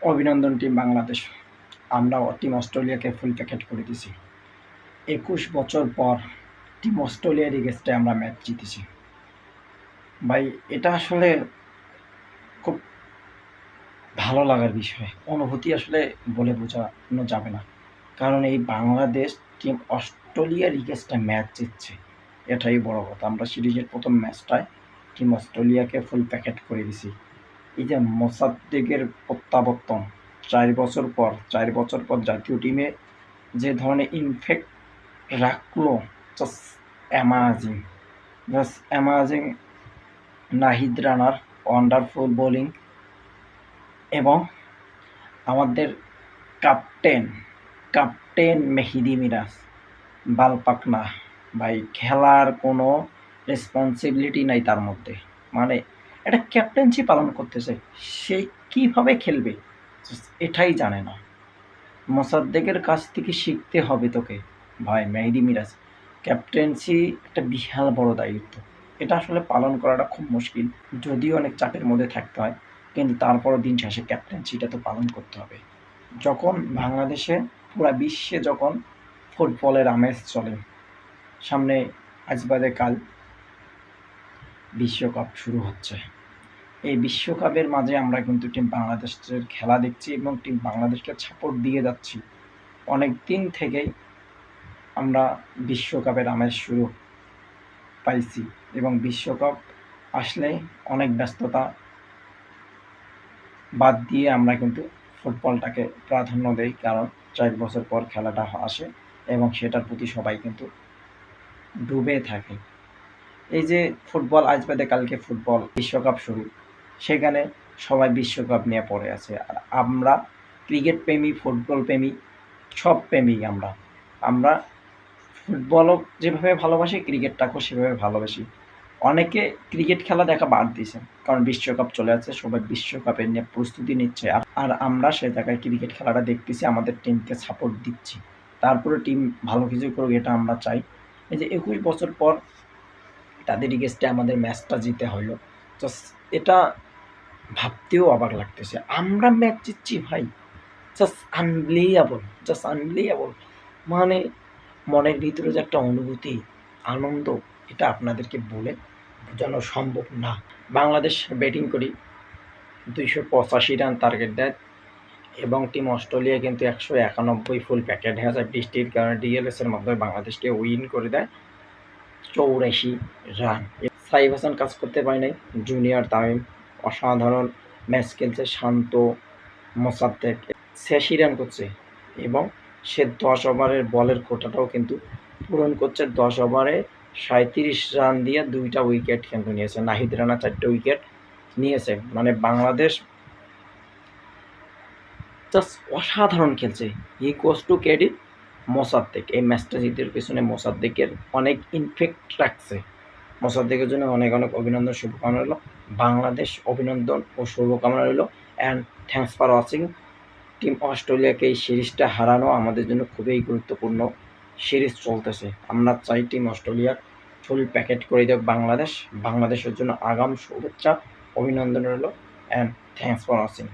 অভিনন্দন টিম বাংলাদেশ। আমরা টিম অস্ট্রেলিয়াকে ফুল প্যাকেট করে দিছি। ২১ বছর পর টিম অস্ট্রেলিয়ার এগেইনস্টে আমরা ম্যাচ জিতেছি। ভাই এটা আসলে খুব ভালো লাগার বিষয়। অনুভূতি আসলে বলে বোঝানো যাবে না। কারণ এই বাংলাদেশ টিম অস্ট্রেলিয়ার এগেইনস্টে ম্যাচ জিতছে। এটাই বড় কথা। আমরা সিরিজের প্রথম ম্যাচটায় টিম অস্ট্রেলিয়াকে ফুল প্যাকেট করে দিছি। এই যে মোসাদ্দেকের প্রত্যাবর্তন ৪ বছর পর জাতীয় টিমে যে ধরনের ইমপ্যাক্ট রাখলো, জাস্ট অ্যামাজিং, নাহিদ রানার ওয়ান্ডারফুল বোলিং এবং আমাদের ক্যাপ্টেন মেহেদী মিরাজ বালপাকনা। ভাই খেলার কোনো রেসপন্সিবিলিটি নাই তার মধ্যে। মানে একটা ক্যাপ্টেন্সি পালন করতেছে, সে কীভাবে খেলবে এটাই জানে না। মোসাদ্দেকের কাছ থেকে শিখতে হবে তোকে ভাই। মেহেদী মিরাজ ক্যাপ্টেন্সি একটা বিশাল বড় দায়িত্ব, এটা আসলে পালন করাটা খুব মুশকিল। যদিও অনেক চাপের মধ্যে থাকতে হয়, কিন্তু তারপরও দিন শেষে ক্যাপ্টেন্সিটা তো পালন করতে হবে। যখন বাংলাদেশে পুরা বিশ্বে যখন ফুটবলের আমেজ চলে, সামনে আজ বাদে কাল বিশ্বকাপ শুরু হচ্ছে। এই বিশ্বকাপের মাঝে আমরা কিন্তু টিম বাংলাদেশের খেলা দেখছি এবং টিম বাংলাদেশকে সাপোর্ট দিয়ে যাচ্ছি। অনেক দিন থেকেই আমরা বিশ্বকাপের আমেজ শুরু পাইছি এবং বিশ্বকাপ আসলে অনেক ব্যস্ততা বাদ দিয়ে আমরা কিন্তু ফুটবলটাকে প্রাধান্য দেই, কারণ ৪ বছর পর খেলাটা আসে এবং সেটার প্রতি সবাই কিন্তু ডুবে থাকে। এই যে ফুটবল আজ বাদে কালকে ফুটবল বিশ্বকাপ শুরু, সেখানে সবাই বিশ্বকাপ নিয়ে পড়ে আছে। আর আমরা ক্রিকেট প্রেমী, ফুটবল প্রেমী, সব প্রেমী। আমরা ফুটবলও যেভাবে ভালোবাসি, ক্রিকেটটাকেও সেভাবে ভালোবাসি। অনেকে ক্রিকেট খেলা দেখা বাদ দিয়েছে, কারণ বিশ্বকাপ চলে আসছে, সবাই বিশ্বকাপের নিয়ে প্রস্তুতি নিচ্ছে। আর আমরা সে জায়গায় ক্রিকেট খেলাটা দেখতেছি, আমাদের টিমকে সাপোর্ট দিচ্ছি। তারপরে টিম ভালো কিছু করুক, এটা আমরা চাই। এই যে ২১ বছর পর তাদের এগেইনস্টে আমাদের ম্যাচটা জিতে হলো, জাস্ট এটা ভাবতেও অবাক লাগতেছে। আমরা ম্যাচ জিতছি ভাই, জাস্ট আনবিলিয়েবল। মানে মনের ভিতরে যে একটা অনুভূতি, আনন্দ, এটা আপনাদেরকে বলে বোঝানো সম্ভব না। বাংলাদেশ ব্যাটিং করি ২৮৫ রান টার্গেট দেয় এবং টিম অস্ট্রেলিয়া কিন্তু ১৯১ ফুল প্যাকেট হয়ে যায়। বৃষ্টির কারণে ডিএলএসের মাধ্যমে বাংলাদেশকে উইন করে দেয় ৮৪ রান। সাইফ হাসান কাজ করতে পারে নাই, জুনিয়র তামিম অসাধারণ ম্যাচ খেলছে। শান্ত, মোসাদ্দেক ৮৬ রান করছে এবং সে ১০ ওভারের বলের কোটাটাও কিন্তু পূরণ করছে। ১০ ওভারে ৩৭ রান দিয়ে ২টা উইকেট কিন্তু নিয়েছে। নাহিদ রানা ৪টে উইকেট নিয়েছে। মানে বাংলাদেশ জাস্ট অসাধারণ খেলছে। হি গোজ টু ক্রেডিট মোসাদ্দেক। এই ম্যাচটা জিতার পেছনে মোসাদ্দেকের অনেক ইমপ্যাক্ট রাখছে। মোসাদ্দেকের জন্য অনেক অভিনন্দন, শুভকামনা রইল। বাংলাদেশ অভিনন্দন ও শুভকামনা রইল। And thanks for watching. Team অস্ট্রেলিয়াকে এই সিরিজটা হারানো আমাদের জন্য খুবই গুরুত্বপূর্ণ। সিরিজ চলতেছে, আমরা চাই টিম অস্ট্রেলিয়ার ফুল প্যাকেট করে দেব বাংলাদেশ। বাংলাদেশের জন্য আগাম শুভেচ্ছা, অভিনন্দন রইল। And thanks for watching.